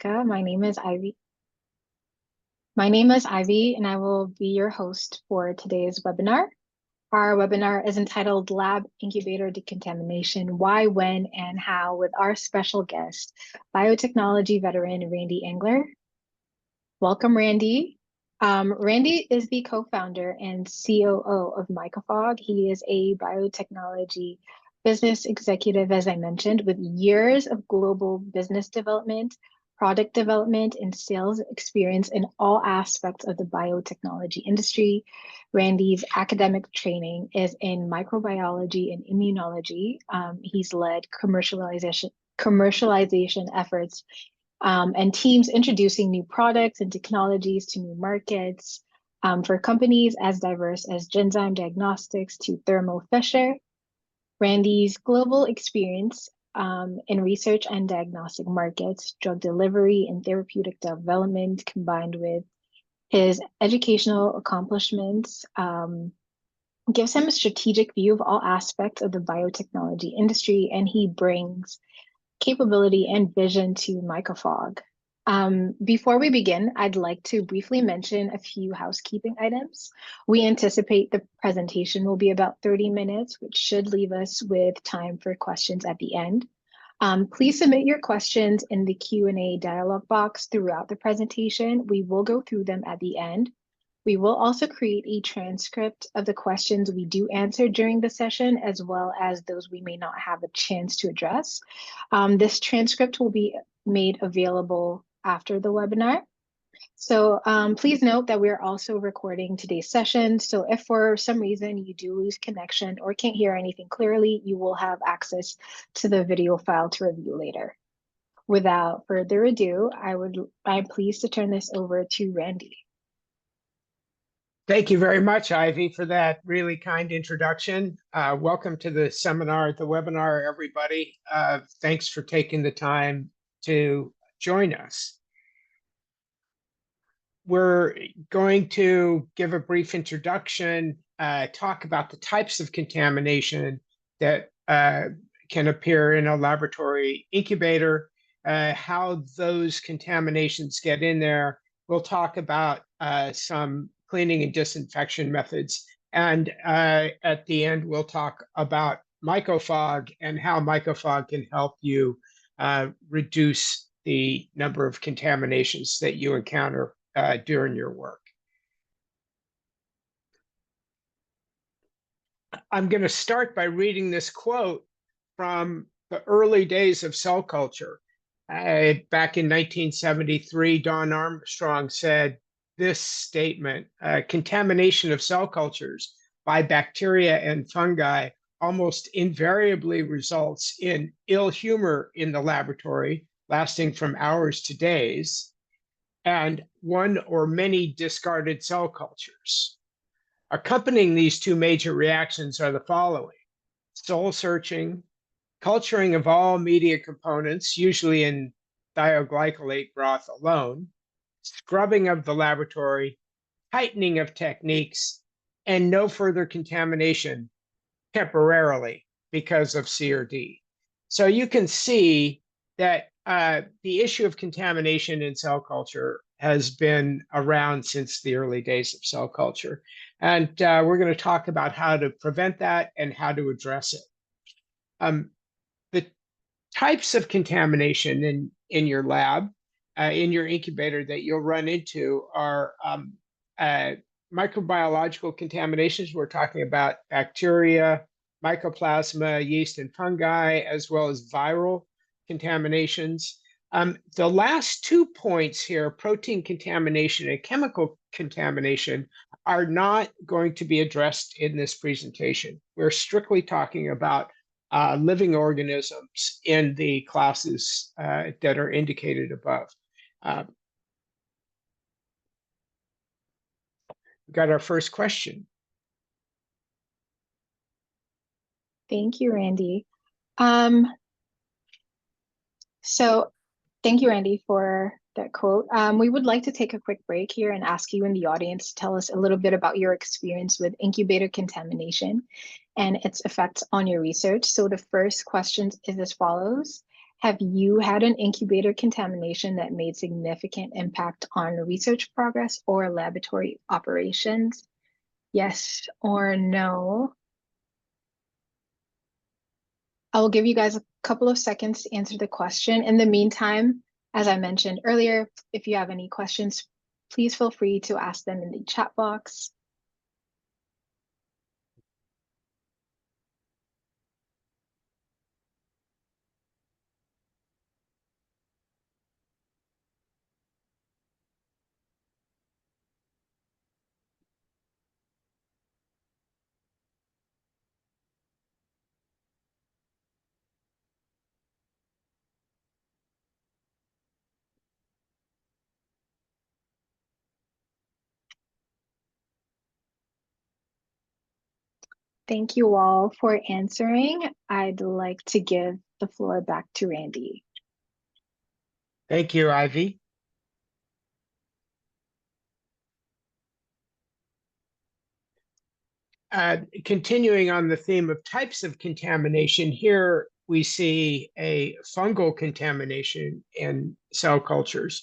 Jessica. My name is Ivy. And I will be your host for today's webinar. Our webinar is entitled Lab Incubator Decontamination, Why, When, and How, with our special guest, biotechnology veteran Randy Engler. Welcome, Randy. Randy is the co-founder and COO of Mycoplasma. He is a biotechnology business executive, as I mentioned, with years of global business development, product development, and sales experience in all aspects of the biotechnology industry. Randy's academic training is in microbiology and immunology. He's led commercialization efforts and teams introducing new products and technologies to new markets for companies as diverse as Genzyme Diagnostics to Thermo Fisher. Randy's global experience in research and diagnostic markets, drug delivery, and therapeutic development, combined with his educational accomplishments, gives him a strategic view of all aspects of the biotechnology industry, and he brings capability and vision to Mycoplasma. Before we begin, I'd like to briefly mention a few housekeeping items. We anticipate the presentation will be about 30 minutes, which should leave us with time for questions at the end. Please submit your questions in the Q&A dialog box throughout the presentation. We will go through them at the end. We will also create a transcript of the questions we do answer during the session, as well as those we may not have a chance to address. This transcript will be made available after the webinar. So please note that we're also recording today's session. So if for some reason you do lose connection or can't hear anything clearly, you will have access to the video file to review later. Without further ado, I'm pleased to turn this over to Randy. Thank you very much, Ivy, for that really kind introduction. Welcome to the seminar, the webinar, everybody. Thanks for taking the time to join us. We're going to give a brief introduction, talk about the types of contamination that can appear in a laboratory incubator, how those contaminations get in there. We'll talk about some cleaning and disinfection methods. And at the end, we'll talk about Mycoplasma and how Mycoplasma can help you reduce the number of contaminations that you encounter during your work. I'm going to start by reading this quote from the early days of cell culture. Back in 1973, Don Armstrong said this statement: contamination of cell cultures by bacteria and fungi almost invariably results in ill humor in the laboratory, lasting from hours to days, and one or many discarded cell cultures. Accompanying these two major reactions are the following: soul searching, culturing of all media components, usually in thioglycolate broth alone, scrubbing of the laboratory, tightening of techniques, and no further contamination temporarily because of C or D. So you can see that the issue of contamination in cell culture has been around since the early days of cell culture. And we're going to talk about how to prevent that and how to address it. The types of contamination in your lab, in your incubator that you'll run into are microbiological contaminations. We're talking about bacteria, Mycoplasma, yeast, and fungi, as well as viral contaminations. The last 2 points here, protein contamination and chemical contamination, are not going to be addressed in this presentation. We're strictly talking about living organisms in the classes that are indicated above. We've got our first question. Thank you, Randy. So thank you, Randy, for that quote. We would like to take a quick break here and ask you in the audience to tell us a little bit about your experience with incubator contamination and its effects on your research. So the first question is as follows: Have you had an incubator contamination that made significant impact on research progress or laboratory operations? Yes or no? I will give you guys a couple of seconds to answer the question. In the meantime, as I mentioned earlier, if you have any questions, please feel free to ask them in the chat box. Thank you all for answering. I'd like to give the floor back to Randy. Thank you, Ivy. Continuing on the theme of types of contamination, here we see a fungal contamination in cell cultures,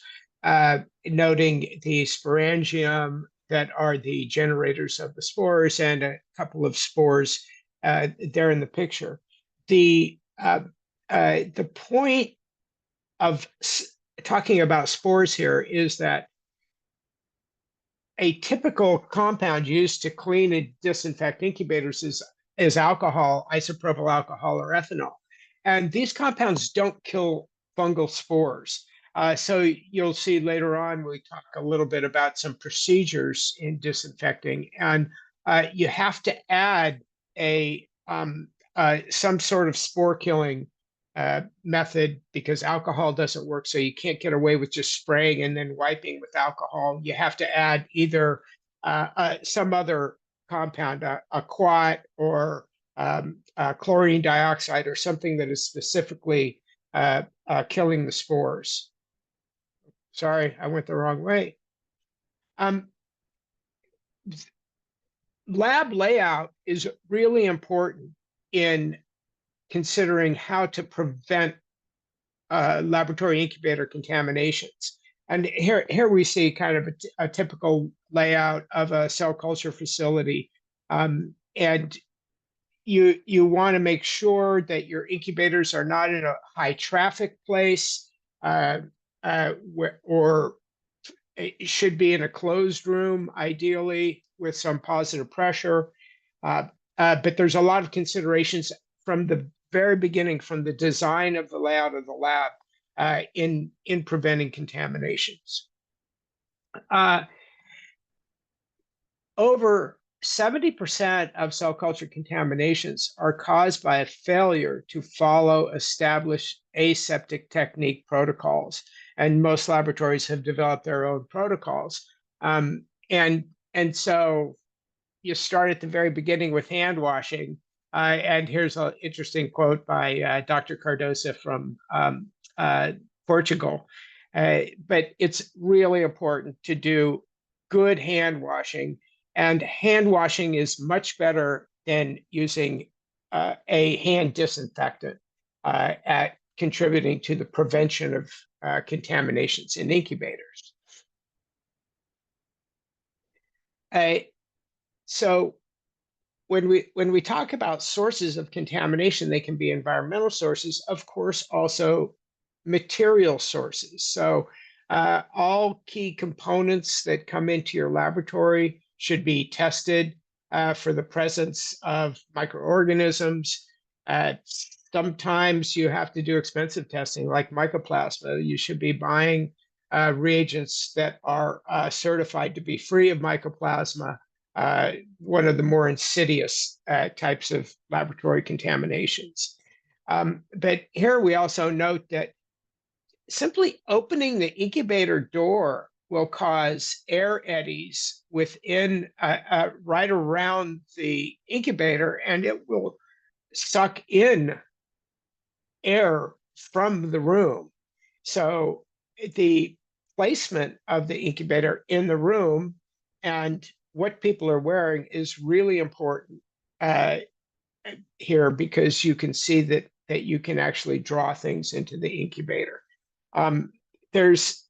noting the sporangium that are the generators of the spores and a couple of spores there in the picture. The point of talking about spores here is that a typical compound used to clean and disinfect incubators is alcohol, isopropyl alcohol, or ethanol. And these compounds don't kill fungal spores. So you'll see later on, we talk a little bit about some procedures in disinfecting. And you have to add some sort of spore killing method because alcohol doesn't work. So you can't get away with just spraying and then wiping with alcohol. You have to add either some other compound, a quat or chlorine dioxide or something that is specifically killing the spores. Sorry, I went the wrong way. Lab layout is really important in considering how to prevent laboratory incubator contaminations. And here we see kind of a typical layout of a cell culture facility. And you want to make sure that your incubators are not in a high traffic place or it should be in a closed room, ideally with some positive pressure. But there's a lot of considerations from the very beginning, from the design of the layout of the lab in preventing contaminations. Over 70% of cell culture contaminations are caused by a failure to follow established aseptic technique protocols. And most laboratories have developed their own protocols. And so you start at the very beginning with hand washing. And here's an interesting quote by Dr. Cardosa from Portugal. But it's really important to do good hand washing. And hand washing is much better than using a hand disinfectant at contributing to the prevention of contaminations in incubators. So when we talk about sources of contamination, they can be environmental sources, of course, also material sources. So all key components that come into your laboratory should be tested for the presence of microorganisms. Sometimes you have to do expensive testing like Mycoplasma. You should be buying reagents that are certified to be free of Mycoplasma, one of the more insidious types of laboratory contaminations. But here we also note that simply opening the incubator door will cause air eddies within, right around the incubator, and it will suck in air from the room. So the placement of the incubator in the room and what people are wearing is really important here, because you can see that that you can actually draw things into the incubator. There's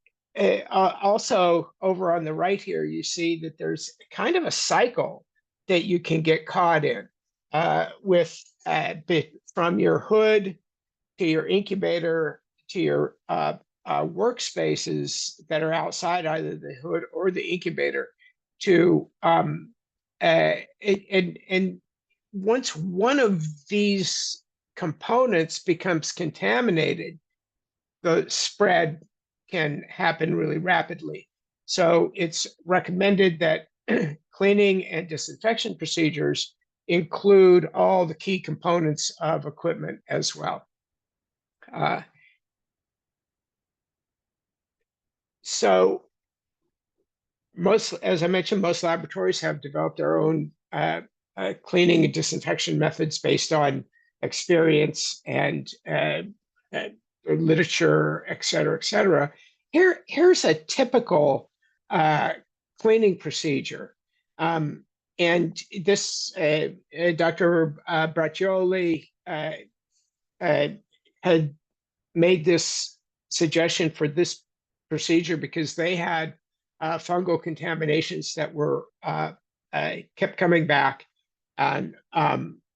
also over on the right here, you see that there's kind of a cycle that you can get caught in with from your hood to your incubator to your workspaces that are outside either the hood or the incubator to and once one of these components becomes contaminated, the spread can happen really rapidly. So it's recommended that cleaning and disinfection procedures include all the key components of equipment as well. So as I mentioned, most laboratories have developed their own cleaning and disinfection methods based on experience and literature, et cetera, et cetera. Here's a typical cleaning procedure. And this, Dr. Braccioli had made this suggestion for this procedure because they had fungal contaminations that were kept coming back, and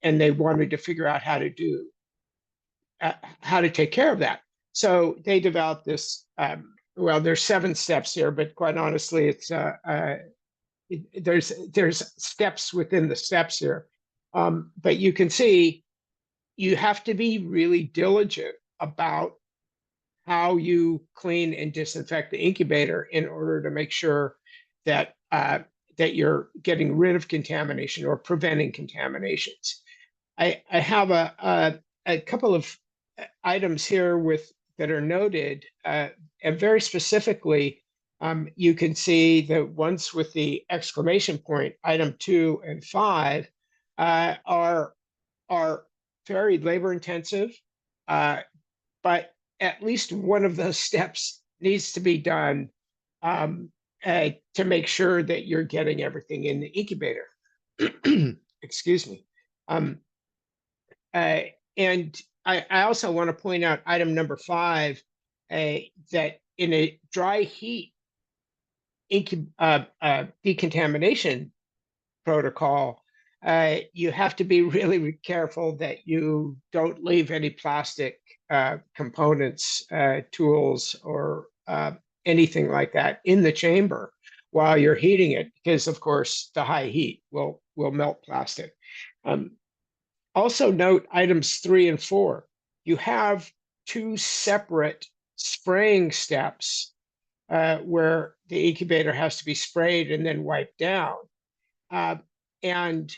they wanted to figure out how to take care of that. So they developed this. Well, there's 7 steps here, but quite honestly, it's there's steps within the steps here. But you can see you have to be really diligent about how you clean and disinfect the incubator in order to make sure that that you're getting rid of contamination or preventing contaminations. I have a couple of items here that are noted, and very specifically, you can see the ones with the exclamation point, item 2 and 5, are very labor intensive, but at least one of those steps needs to be done to make sure that you're getting everything in the incubator. Excuse me. And I also want to point out item number 5, that in a dry heat decontamination protocol, you have to be really careful that you don't leave any plastic components, tools, or anything like that in the chamber while you're heating it, because of course the high heat will melt plastic. Also note items 3 and 4. You have 2 separate spraying steps where the incubator has to be sprayed and then wiped down. And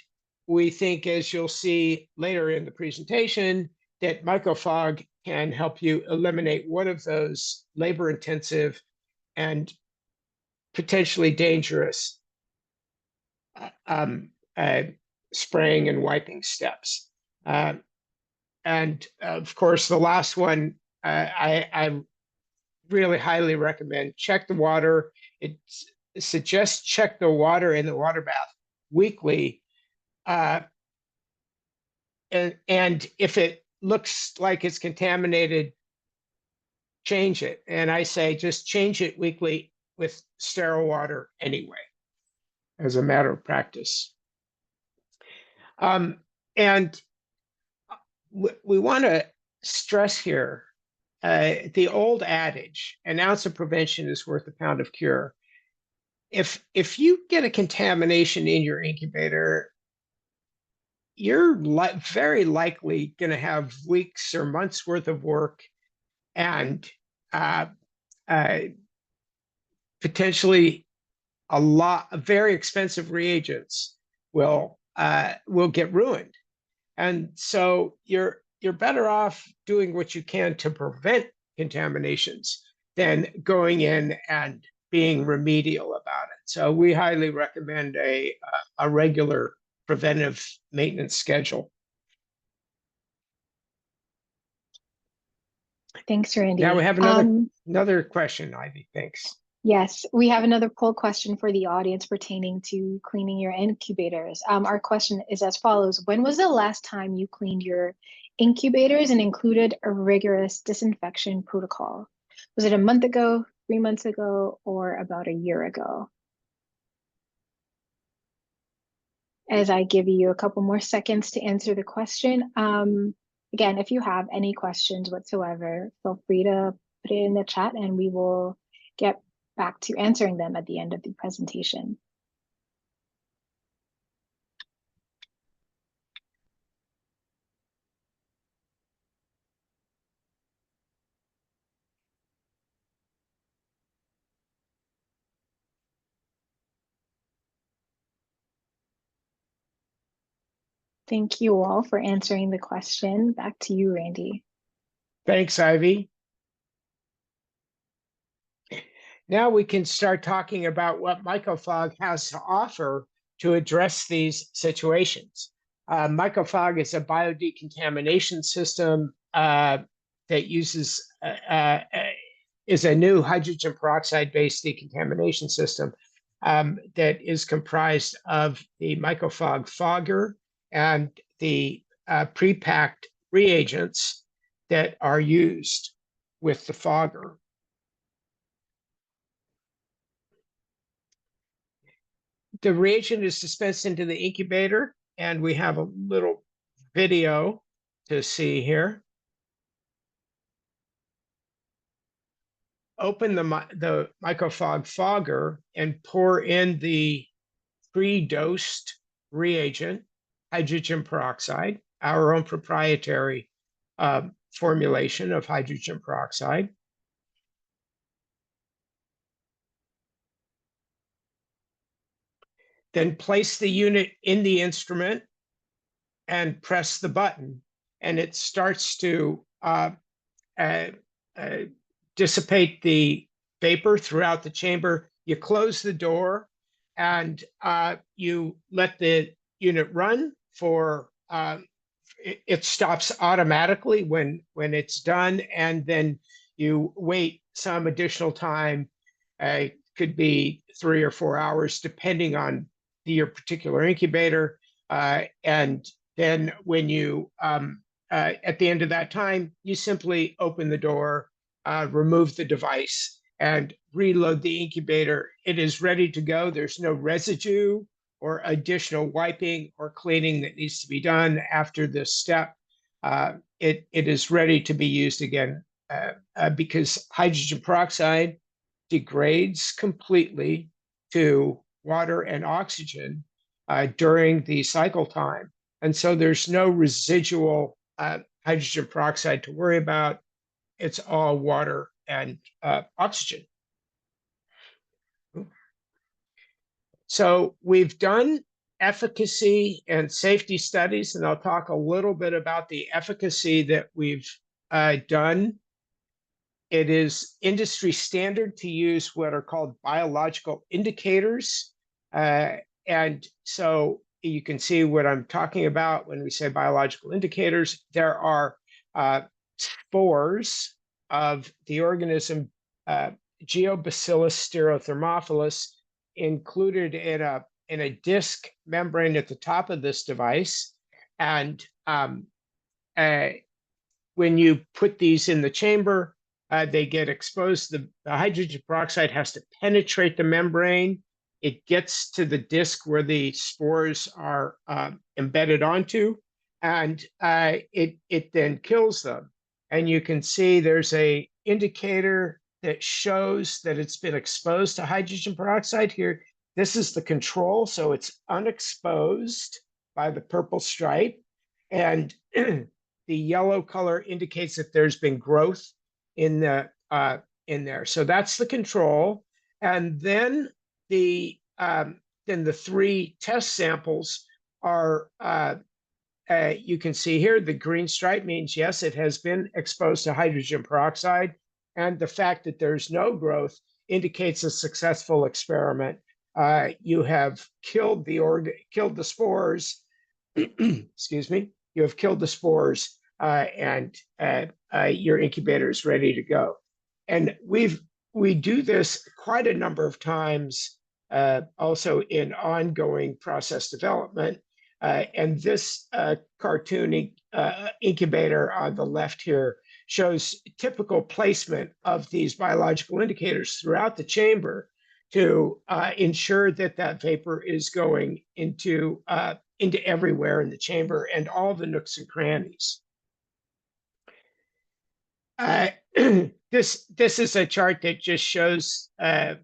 we think, as you'll see later in the presentation, that microfog can help you eliminate one of those labor-intensive and potentially dangerous spraying and wiping steps. And of course, the last one, I really highly recommend check the water. It suggests check the water in the water bath weekly. And if it looks like it's contaminated, change it. And I say just change it weekly with sterile water anyway, as a matter of practice. And we want to stress here the old adage, an ounce of prevention is worth a pound of cure. If you get a contamination in your incubator, you're very likely going to have weeks or months worth of work and potentially a lot of very expensive reagents will get ruined. And so you're better off doing what you can to prevent contaminations than going in and being remedial about it. So we highly recommend a regular preventive maintenance schedule. Thanks, Randy. Now we have another question, Ivy. Thanks. Yes, we have another poll question for the audience pertaining to cleaning your incubators. Our question is as follows. When was the last time you cleaned your incubators and included a rigorous disinfection protocol? Was it a month ago, 3 months ago, or about a year ago? As I give you a couple more seconds to answer the question. Again, if you have any questions whatsoever, feel free to put it in the chat and we will get back to answering them at the end of the presentation. Thank you all for answering the question. Back to you, Randy. Thanks, Ivy. Now we can start talking about what Mycofog has to offer to address these situations. Mycofog is a biodecontamination system that uses is a new hydrogen peroxide-based decontamination system that is comprised of the Mycofog fogger and the pre-packed reagents that are used with the fogger. The reagent is dispensed into the incubator, and we have a little video to see here. Open the Mycofog fogger and pour in the pre-dosed reagent, hydrogen peroxide, our own proprietary formulation of hydrogen peroxide. Then place the unit in the instrument and press the button, and it starts to dissipate the vapor throughout the chamber. You close the door and you let the unit run for, it stops automatically when it's done, and then you wait some additional time, could be 3 or 4 hours, depending on your particular incubator. And then when you, at the end of that time, you simply open the door, remove the device, and reload the incubator. It is ready to go. There's no residue or additional wiping or cleaning that needs to be done after this step. It is ready to be used again because hydrogen peroxide degrades completely to water and oxygen during the cycle time. And so there's no residual hydrogen peroxide to worry about. It's all water and oxygen. So we've done efficacy and safety studies, and I'll talk a little bit about the efficacy that we've done. It is industry standard to use what are called biological indicators. And so you can see what I'm talking about when we say biological indicators. There are spores of the organism Geobacillus stereothermophilus included in a disc membrane at the top of this device. And when you put these in the chamber, they get exposed. The hydrogen peroxide has to penetrate the membrane. It gets to the disc where the spores are embedded onto, and it then kills them. And you can see there's a indicator that shows that it's been exposed to hydrogen peroxide here. This is the control, so it's unexposed by the purple stripe. And the yellow color indicates that there's been growth in there. So that's the control. And then the 3 test samples are, you can see here, the green stripe means, yes, it has been exposed to hydrogen peroxide. And the fact that there's no growth indicates a successful experiment. You have killed the spores, excuse me, you have killed the spores, and your incubator is ready to go. And we do this quite a number of times, also in ongoing process development. And this cartoon incubator on the left here shows typical placement of these biological indicators throughout the chamber to ensure that that vapor is going into everywhere in the chamber and all the nooks and crannies. This is a chart that just shows the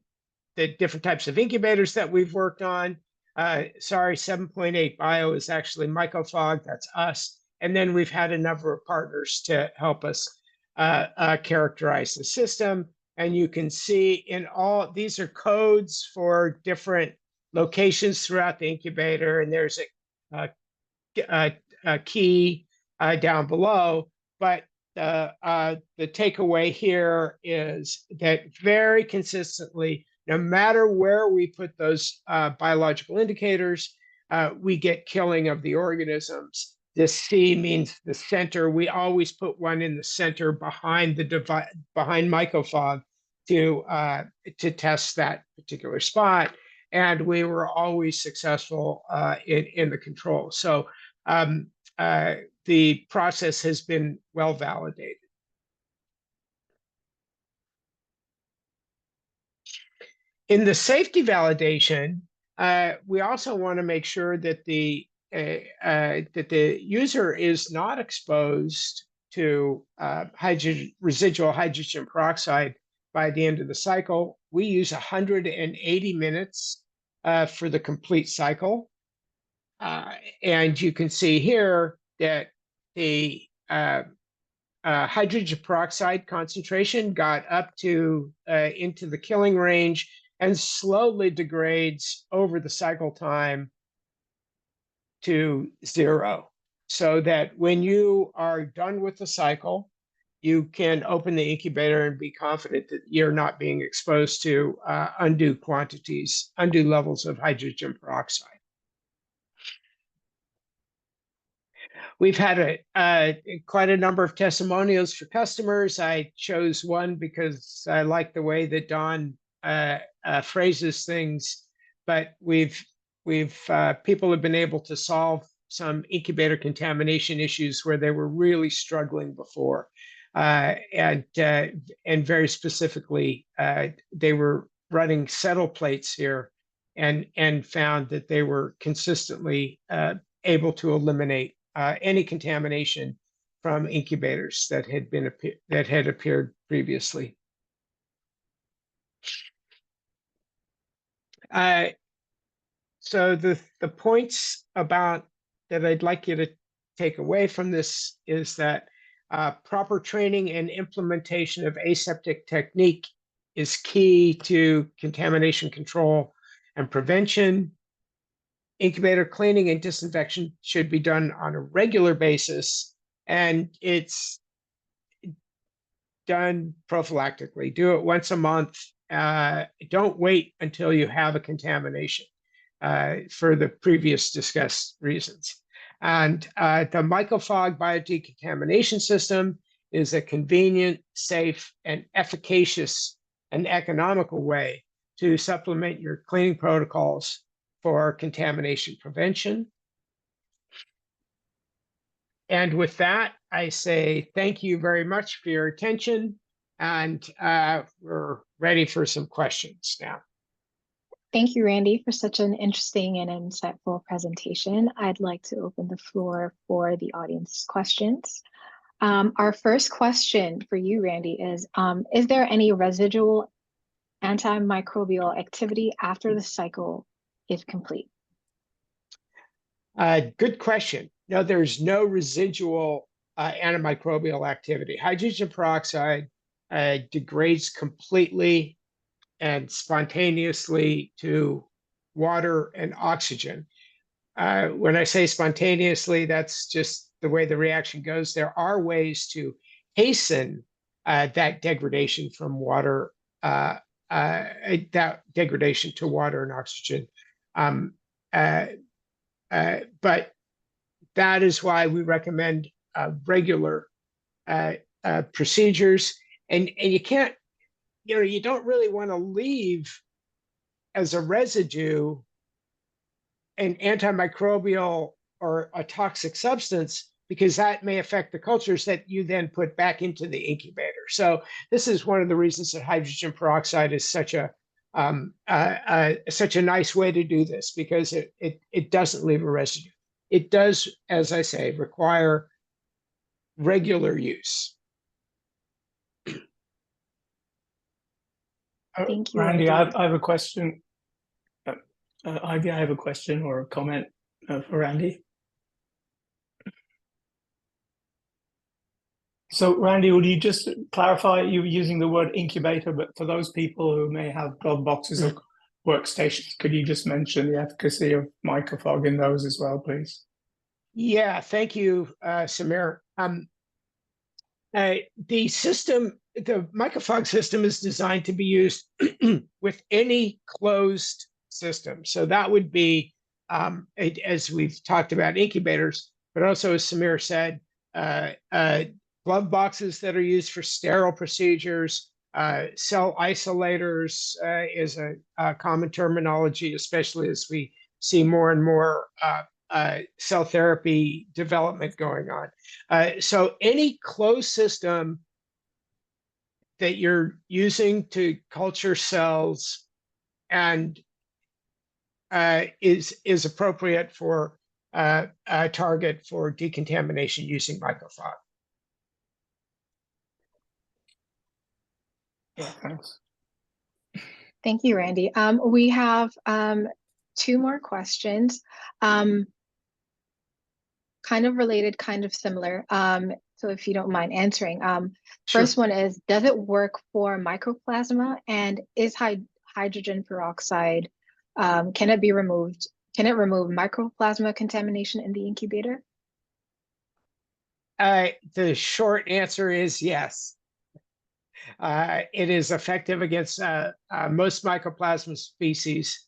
different types of incubators that we've worked on. Sorry, 7.8 Bio is actually Mycofog, that's us. And then we've had a number of partners to help us characterize the system. And you can see in all, these are codes for different locations throughout the incubator. And there's a key down below. But the takeaway here is that very consistently, no matter where we put those biological indicators, we get killing of the organisms. This C means the center. We always put one in the center behind behind Mycofog to test that particular spot, and we were always successful in the control. So the process has been well validated. In the safety validation, we also want to make sure that the user is not exposed to residual hydrogen peroxide by the end of the cycle. We use 180 minutes for the complete cycle. And you can see here that the hydrogen peroxide concentration got up to into the killing range and slowly degrades over the cycle time to 0, so that when you are done with the cycle, you can open the incubator and be confident that you're not being exposed to undue levels of hydrogen peroxide. We've had quite a number of testimonials for customers. I chose one because I like the way that Don phrases things, but people have been able to solve some incubator contamination issues where they were really struggling before, and very specifically, they were running settle plates here, and found that they were consistently able to eliminate any contamination from incubators that had appeared previously. So the points about that I'd like you to take away from this is that proper training and implementation of aseptic technique is key to contamination control and prevention. Incubator cleaning and disinfection should be done on a regular basis, and it's done prophylactically. Do it once a month. Don't wait until you have a contamination for the previous discussed reasons. And the Mycofog biodecontamination system is a convenient, safe, and efficacious and economical way to supplement your cleaning protocols for contamination prevention. And with that, I say thank you very much for your attention, and we're ready for some questions now. Thank you, Randy, for such an interesting and insightful presentation. I'd like to open the floor for the audience's questions. Our first question for you, Randy, is there any residual antimicrobial activity after the cycle is complete? Good question. No, there's no residual antimicrobial activity. Hydrogen peroxide degrades completely and spontaneously to water and oxygen. When I say spontaneously, that's just the way the reaction goes. There are ways to hasten that degradation from water, that degradation to water and oxygen. But that is why we recommend regular procedures. And you can't, you don't really want to leave as a residue an antimicrobial or a toxic substance, because that may affect the cultures that you then put back into the incubator. So this is one of the reasons that hydrogen peroxide is such a nice way to do this, because it doesn't leave a residue. It does, as I say, require regular use. Thank you, Randy, Randy. I have a question. Ivy, I have a question or a comment for Randy. So, Randy, would you just clarify, you were using the word incubator, but for those people who may have glove boxes or workstations, could you just mention the efficacy of Mycoplasma in those as well, please? Yeah, thank you, Samir. The system, the Mycoplasma system, is designed to be used with any closed system. So that would be, as we've talked about, incubators, but also, as Samir said, glove boxes that are used for sterile procedures. Cell isolators is a common terminology, especially as we see more and more cell therapy development going on. So any closed system that you're using to culture cells and is appropriate for a target for decontamination using microplasma. Yeah, thanks. Thank you, Randy. We have 2 more questions, kind of related, kind of similar. So if you don't mind answering, Sure. first one is, does it work for Mycoplasma, and is hydrogen peroxide, can it be removed? Can it remove Mycoplasma contamination in the incubator? The short answer is yes. It is effective against most Mycoplasma species.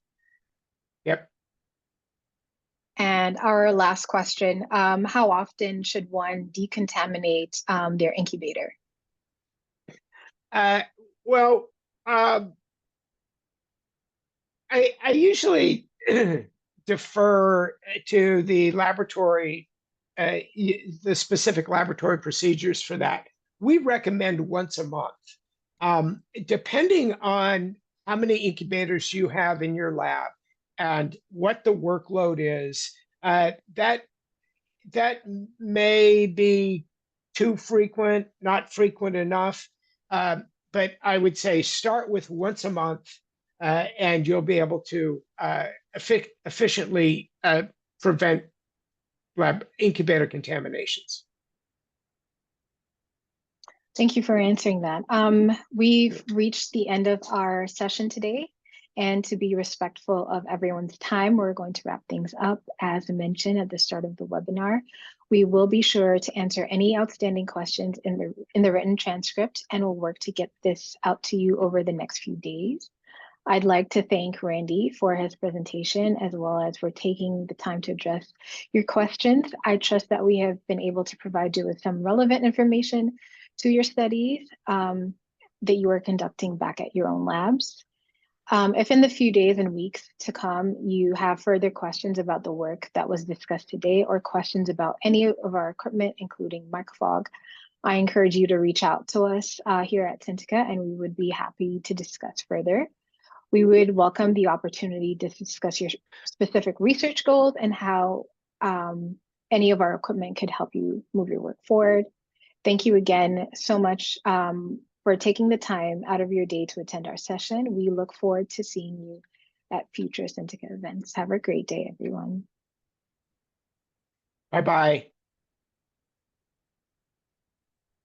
Yep. And our last question, how often should one decontaminate their incubator? Well, I usually defer to the laboratory, the specific laboratory procedures for that. We recommend once a month. Depending on how many incubators you have in your lab and what the workload is, that may be too frequent, not frequent enough. But I would say start with once a month, and you'll be able to efficiently prevent lab incubator contaminations. Thank you for answering that. We've reached the end of our session today, and to be respectful of everyone's time, we're going to wrap things up. As mentioned at the start of the webinar, we will be sure to answer any outstanding questions in the written transcript, and we'll work to get this out to you over the next few days. I'd like to thank Randy for his presentation, as well as for taking the time to address your questions. I trust that we have been able to provide you with some relevant information to your studies that you are conducting back at your own labs. If in the few days and weeks to come, you have further questions about the work that was discussed today, or questions about any of our equipment, including Mycoplasma, I encourage you to reach out to us here at Syntica, and we would be happy to discuss further. We would welcome the opportunity to discuss your specific research goals and how any of our equipment could help you move your work forward. Thank you again so much for taking the time out of your day to attend our session. We look forward to seeing you at future Syntica events. Have a great day, everyone. Bye-bye.